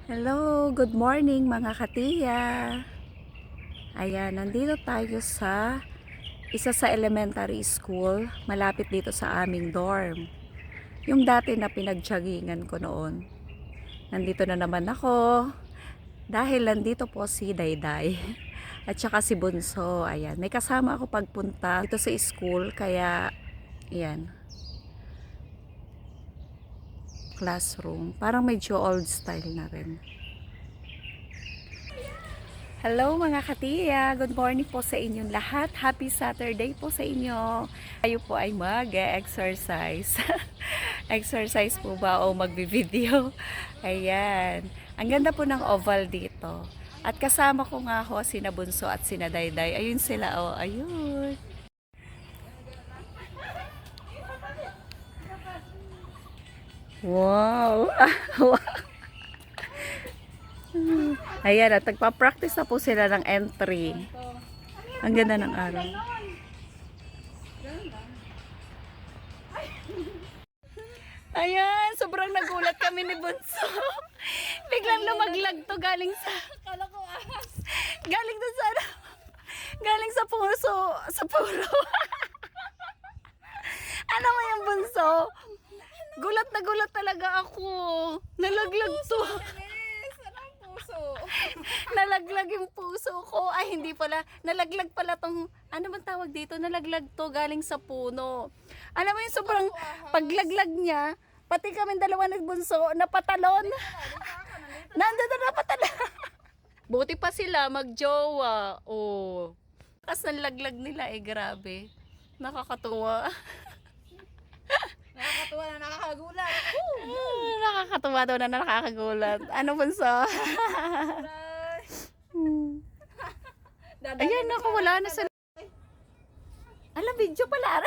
Hello, good morning mga katiya. Ayan, nandito tayo sa isa sa elementary school malapit dito sa aming dorm. Yung dati na pinagtyagingan ko noon. Nandito na naman ako dahil nandito po si Dayday at saka si Bunso. Ayan, may kasama ako pagpunta dito sa school kaya ayan, classroom. Parang medyo old style na rin. Hello mga katiya, good morning po sa inyong lahat. Happy Saturday po sa inyo. Kayo po ay mag-exercise. Exercise po ba o magbi-video? Ayan. Ang ganda po ng oval dito. At kasama ko nga ho sina Bunso at sina Dayday. Ayun sila oh, ayun. Wow. Ayan, at nagpa-practice na po sila ng entry. Ang ganda ng araw. Ayan, sobrang nagulat kami ni Bunso. Biglang lumaglag to galing sa... Kala ko ahas. Galing to sa... Galing sa puso. Sa pulo. Ano mo yung Bunso? Gulat na gulat talaga ako. Nalaglag to. Yes, anong puso? Nalaglag yung puso ko. Ay, hindi pala. Nalaglag pala tong... Ano man tawag dito? Nalaglag to galing sa puno. Alam mo yung sobrang paglaglag niya, pati kami dalawa nagbunso, napatalon. Nandun na napatalon. Buti pa sila magjowa. Oh. Kasi nalaglag nila eh, grabe. Nakakatuwa. Nakakatuwa na nakakagulat. Nakakatuwa daw na nakakagulat. Ano bunso? Ayan ako, wala na sa... Ala, video pala.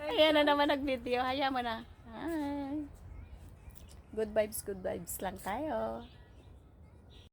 Ayan na naman nag-video. Hayaan mo na. Hi. Good vibes lang tayo.